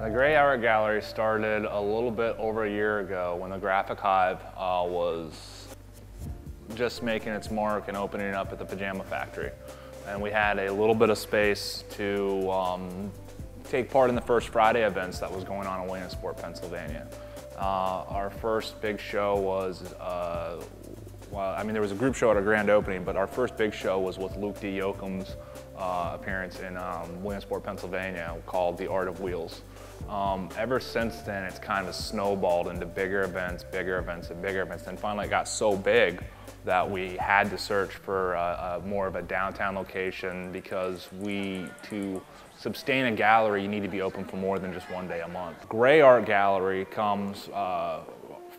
The Gray Art Gallery started a little bit over a year ago when the Graphic Hive was just making its mark and opening up at the Pajama Factory. And we had a little bit of space to take part in the first Friday events that was going on in Williamsport, Pennsylvania. Our first big show was, well, I mean, there was a group show at our grand opening, but our first big show was with Luke D. Yoakum's appearance in Williamsport, Pennsylvania, called The Art of Wheels. Ever since then, it's kind of snowballed into bigger events, and bigger events. And finally it got so big that we had to search for more of a downtown location, because to sustain a gallery, you need to be open for more than just one day a month. Gray Art Gallery comes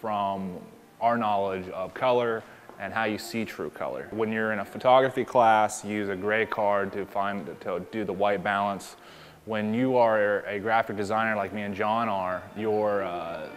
from our knowledge of color and how you see true color. When you're in a photography class, you use a gray card to do the white balance. When you are a graphic designer like me and John are, your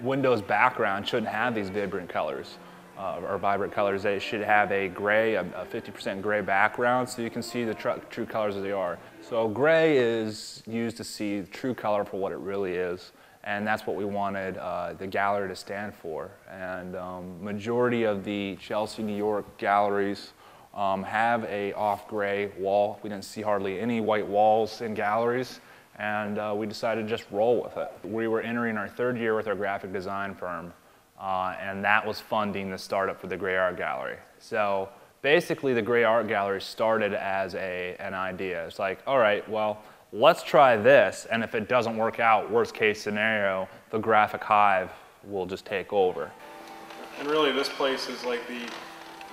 Windows background shouldn't have these vibrant colors. Or vibrant colors. They should have a gray, a 50% gray background, so you can see the true colors as they are. So gray is used to see true color for what it really is, and that's what we wanted the gallery to stand for. And majority of the Chelsea, New York galleries have a off gray wall. We didn't see hardly any white walls in galleries, and we decided to just roll with it. We were entering our third year with our graphic design firm. And that was funding the startup for the Gray Art Gallery. So basically the Gray Art Gallery started as an idea. It's like, all right, well, let's try this, and if it doesn't work out, worst case scenario, the Graphic Hive will just take over. And really this place is like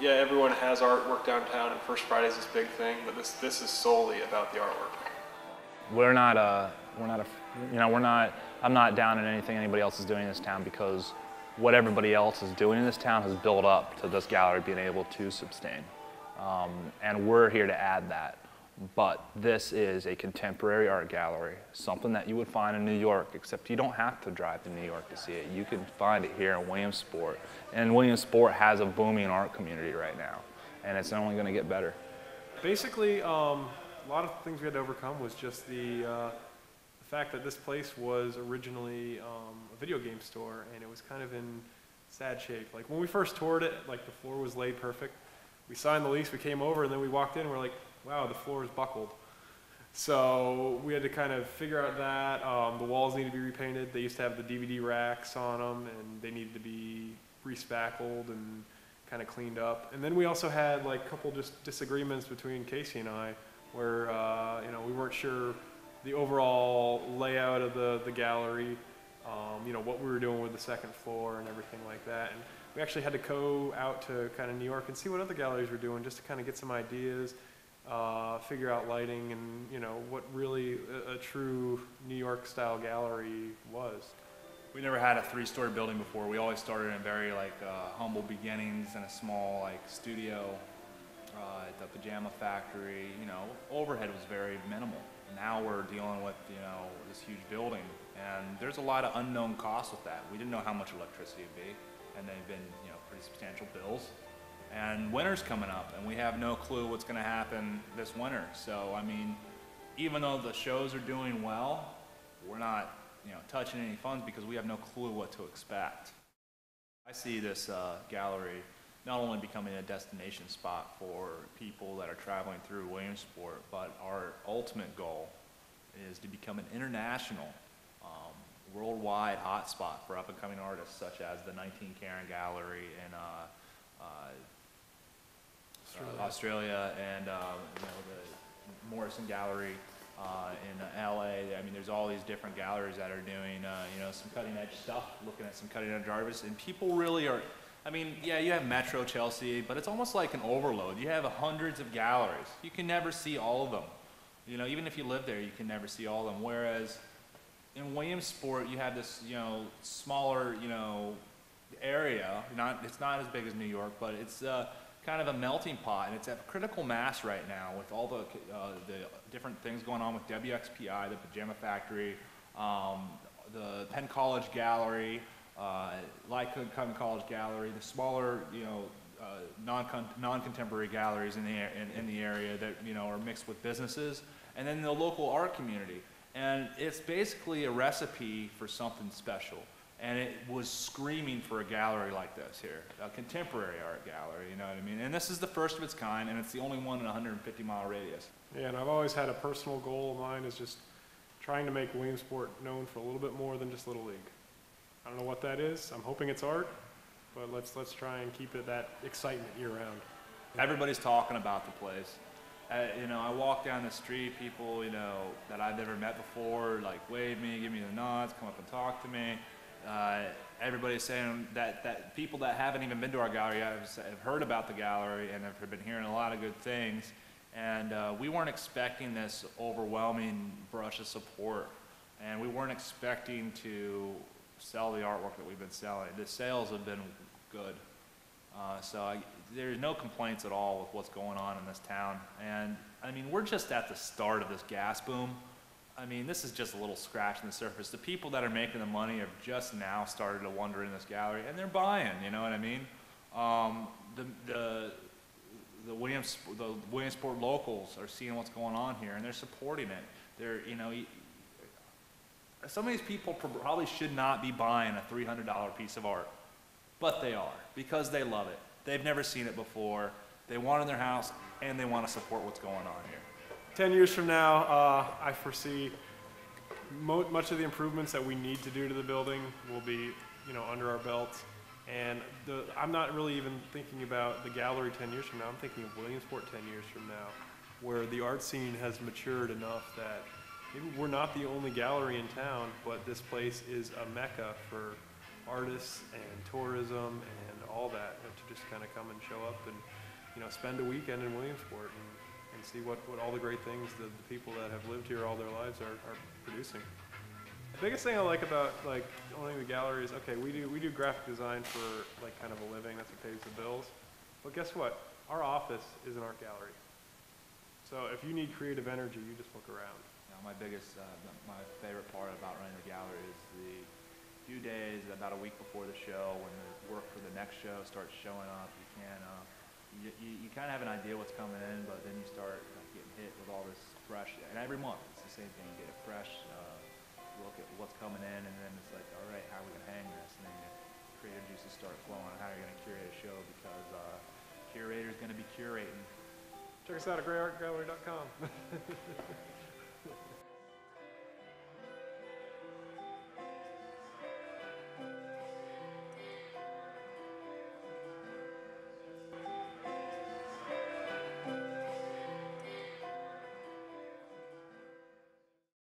yeah, everyone has artwork downtown, and First Friday's this big thing, but this is solely about the artwork. I'm not down in anything anybody else is doing in this town, because what everybody else is doing in this town has built up to this gallery being able to sustain. And we're here to add that. But this is a contemporary art gallery, something that you would find in New York, except you don't have to drive to New York to see it. You can find it here in Williamsport. And Williamsport has a booming art community right now, and it's only going to get better. Basically, a lot of things we had to overcome was just the fact that this place was originally a video game store, and it was kind of in sad shape. Like when we first toured it, like the floor was laid perfect. We signed the lease, we came over, and then we walked in and we're like, wow, the floor is buckled. So we had to kind of figure out that. The walls needed to be repainted. They used to have the DVD racks on them, and they needed to be respackled and kind of cleaned up. And then we also had like a couple just disagreements between Casey and I, where we weren't sure the overall layout of the gallery, what we were doing with the second floor and everything like that. And we actually had to go out to kind of New York and see what other galleries were doing, just to kind of get some ideas, figure out lighting, and what really a true New York style gallery was. We never had a three-story building before. We always started in very humble beginnings in a small studio at the Pajama Factory. Overhead was very minimal. Now we're dealing with this huge building, and there's a lot of unknown costs with that. We didn't know how much electricity would be, and they've been pretty substantial bills. And winter's coming up, and we have no clue what's going to happen this winter. So I mean, even though the shows are doing well, we're not touching any funds because we have no clue what to expect. I see this gallery not only becoming a destination spot for people that are traveling through Williamsport, but our ultimate goal is to become an international, worldwide hotspot for up-and-coming artists, such as the 19 Karen Gallery in Australia, and the Morrison Gallery in LA. I mean, there's all these different galleries that are doing some cutting-edge stuff, looking at some cutting-edge artists, and people really are. I mean, yeah, you have Metro Chelsea, but it's almost like an overload. You have hundreds of galleries. You can never see all of them. Even if you live there, you can never see all of them. Whereas in Williamsport, you have this, smaller, area. It's not as big as New York, but it's kind of a melting pot, and it's at critical mass right now with all the different things going on with WXPI, the Pajama Factory, the Penn College Gallery, Lycoming College Gallery, the smaller, non-contemporary galleries in the area that are mixed with businesses, and then the local art community. And it's basically a recipe for something special. And it was screaming for a gallery like this here, a contemporary art gallery, you know what I mean? And this is the first of its kind, and it's the only one in a 150-mile radius. Yeah, and I've always had a personal goal of mine is just trying to make Williamsport known for a little bit more than just Little League. I don't know what that is. I'm hoping it's art, but let's try and keep it that excitement year-round. Everybody's talking about the place. You know, I walk down the street, people, you know, that I've never met before, like wave me, give me the nods, come up and talk to me. Everybody's saying that people that haven't even been to our gallery have heard about the gallery and have been hearing a lot of good things. And we weren't expecting this overwhelming brush of support. And we weren't expecting to sell the artwork that we've been selling. The sales have been good. There's no complaints at all with what's going on in this town. And I mean, we're just at the start of this gas boom. I mean, this is just a little scratch on the surface. The people that are making the money have just now started to wander in this gallery, and they're buying, you know what I mean? The Williamsport locals are seeing what's going on here, and they're supporting it. They're, you know, some of these people probably should not be buying a $300 piece of art, but they are, because they love it. They've never seen it before. They want it in their house, and they want to support what's going on here. 10 years from now, I foresee much of the improvements that we need to do to the building will be, you know, under our belts. And I'm not really even thinking about the gallery 10 years from now. I'm thinking of Williamsport 10 years from now, where the art scene has matured enough that maybe we're not the only gallery in town, but this place is a mecca for artists and tourism and all that, to just kind of come and show up and, you know, spend a weekend in Williamsport and see what all the great things the people that have lived here all their lives are producing. The biggest thing I like about like owning the gallery is, okay, we do graphic design for like kind of a living, that's what pays the bills. But guess what? Our office is an art gallery. So if you need creative energy, you just look around. My favorite part about running the gallery is the few days, about a week before the show, when the work for the next show starts showing up. You kind of have an idea what's coming in, but then you start getting hit with all this fresh, and every month it's the same thing. You get a fresh look at what's coming in, and then it's like, all right, how are we going to hang this? And then your creative juices start flowing on how you're going to curate a show, because curator's going to be curating. Check us out at grayartgallery.com.